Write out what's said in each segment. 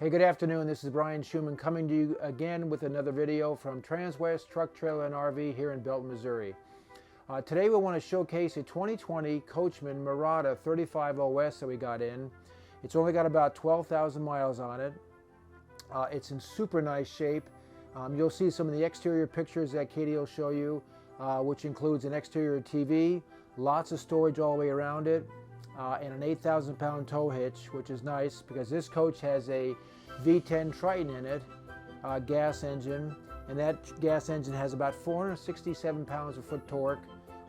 Hey, good afternoon. This is Brian Schumann coming to you again with another video from Transwest Truck, Trailer, and RV here in Belton, Missouri. Today we want to showcase a 2020 Coachmen Mirada 35OS that we got in. It's only got about 12,000 miles on it. It's in super nice shape. You'll see some of the exterior pictures that Katie will show you, which includes an exterior TV, lots of storage all the way around it, and an 8,000-pound tow hitch, which is nice because this coach has a V10 Triton in it, gas engine, and that gas engine has about 467 pounds of foot torque,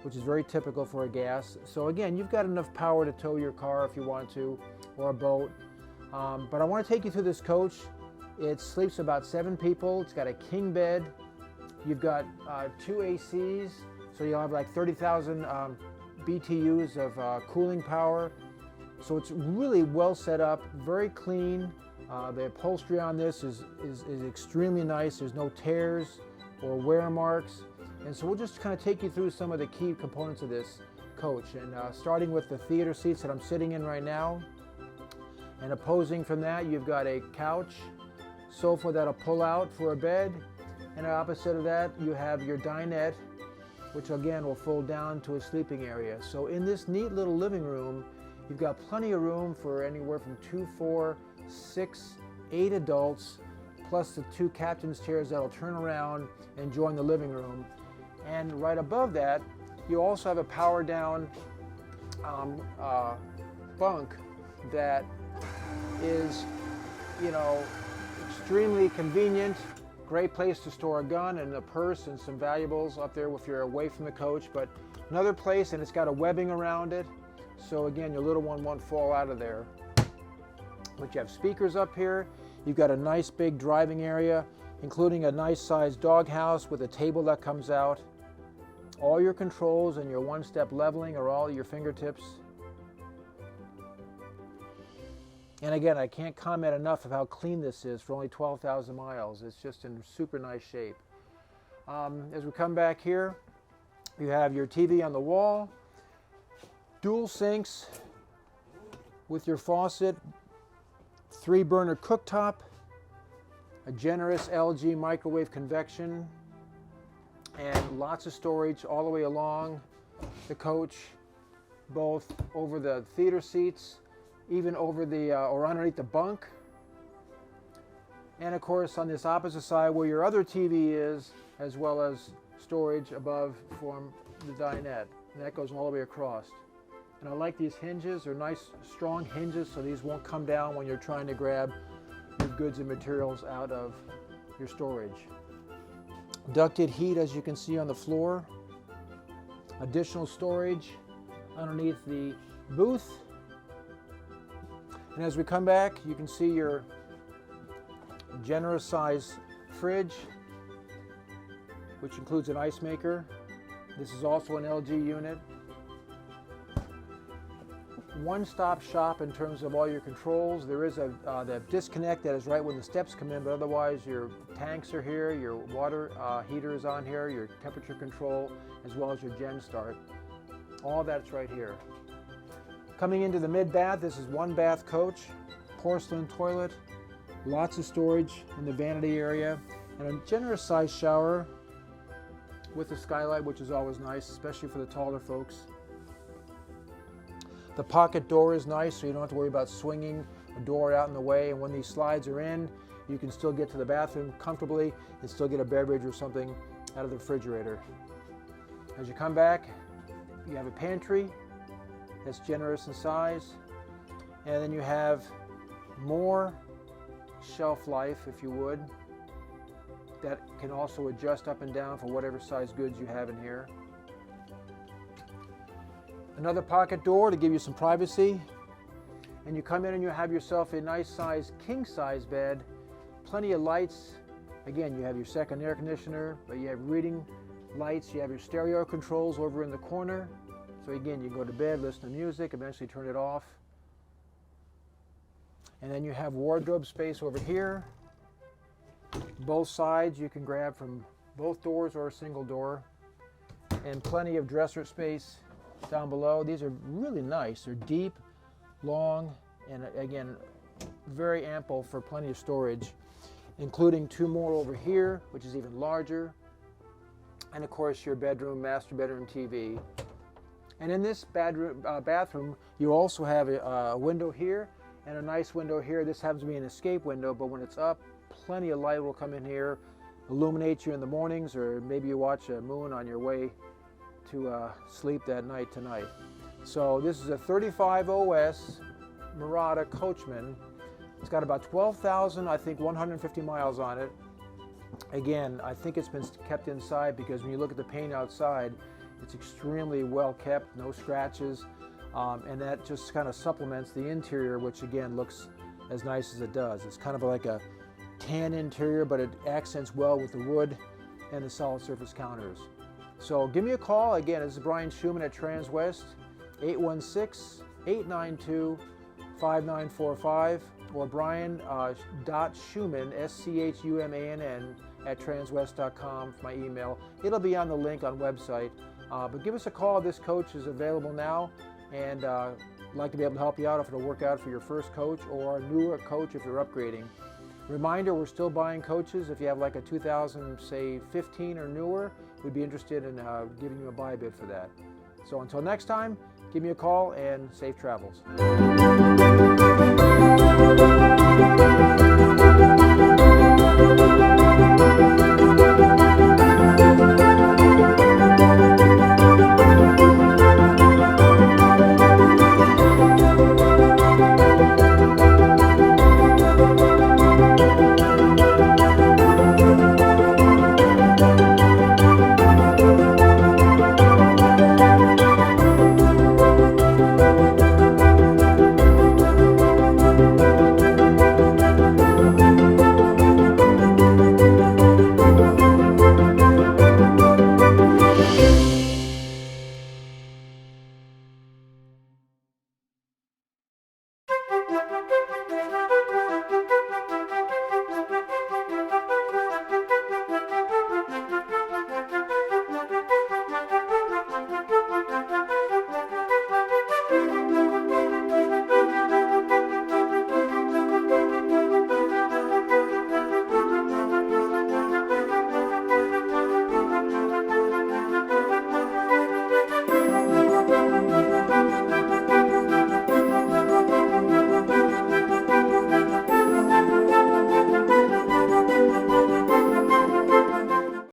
which is very typical for a gas. So again, you've got enough power to tow your car if you want to, or a boat. But I want to take you through this coach. It sleeps about 7 people. It's got a king bed. You've got 2 ACs, so you'll have like 30,000 BTUs of cooling power. So it's really well set up, very clean. The upholstery on this is extremely nice. There's no tears or wear marks. And so we'll just kind of take you through some of the key components of this coach. And starting with the theater seats that I'm sitting in right now. And opposing from that, you've got a couch, sofa that'll pull out for a bed. And opposite of that, you have your dinette, which again will fold down to a sleeping area. So in this neat little living room, you've got plenty of room for anywhere from 2, 4, 6, 8 adults, plus the 2 captain's chairs that'll turn around and join the living room. And right above that, you also have a power down bunk that is, extremely convenient. Great place to store a gun and a purse and some valuables up there if you're away from the coach. But another place, and it's got a webbing around it. So again, your little one won't fall out of there. But you have speakers up here. You've got a nice big driving area, including a nice sized doghouse with a table that comes out. All your controls and your one-step leveling are all at your fingertips. And again, I can't comment enough of how clean this is for only 12,000 miles. It's just in super nice shape. As we come back here, you have your TV on the wall, dual sinks with your faucet, 3-burner cooktop, a generous LG microwave convection, and lots of storage all the way along the coach, both over the theater seats, even over the or underneath the bunk, and of course on this opposite side where your other TV is, as well as storage above from the dinette, and that goes all the way across. And I like these hinges. They're nice strong hinges, so these won't come down when you're trying to grab your goods and materials out of your storage. Ducted heat, as you can see on the floor. Additional storage underneath the booth. And as we come back, you can see your generous size fridge, which includes an ice maker. This is also an LG unit. One-stop shop in terms of all your controls. There is the disconnect that is right when the steps come in, but otherwise your tanks are here, your water heater is on here, your temperature control, as well as your gen start. All that's right here. Coming into the mid-bath, this is 1-bath coach, porcelain toilet, lots of storage in the vanity area, and a generous sized shower with a skylight, which is always nice, especially for the taller folks. The pocket door is nice, so you don't have to worry about swinging a door out in the way, and when these slides are in, you can still get to the bathroom comfortably and still get a beverage or something out of the refrigerator. As you come back, you have a pantry that's generous in size, and then you have more shelf life, if you would, that can also adjust up and down for whatever size goods you have in here. Another pocket door to give you some privacy, and you come in and you have yourself a nice size king size bed, plenty of lights. Again, you have your second air conditioner, but you have reading lights, you have your stereo controls over in the corner. So again, you can go to bed, listen to music, eventually turn it off. And then you have wardrobe space over here. Both sides you can grab from both doors or a single door. And plenty of dresser space down below. These are really nice. They're deep, long, and again, very ample for plenty of storage, including 2 more over here, which is even larger. And of course your bedroom, master bedroom TV. And in this bathroom, you also have a window here and a nice window here. This happens to be an escape window, but when it's up, plenty of light will come in here, illuminate you in the mornings, or maybe you watch a moon on your way to sleep that night tonight. So this is a 35 OS Mirada Coachmen. It's got about 12,000, I think 150 miles on it. Again, I think it's been kept inside because when you look at the paint outside, it's extremely well kept, no scratches, and that just kind of supplements the interior, which again looks as nice as it does. It's kind of like a tan interior, but it accents well with the wood and the solid surface counters. So give me a call. Again, this is Brian Schumann at Transwest, 816-892-5945, or Brian.Schumann, SCHUMANN, at transwest.com for my email. It'll be on the link on website. But give us a call. This coach is available now, and I'd like to be able to help you out if it'll work out for your first coach or a newer coach if you're upgrading. Reminder, we're still buying coaches. If you have like a 2015 or newer, we'd be interested in giving you a buy bid for that. So until next time, give me a call and safe travels.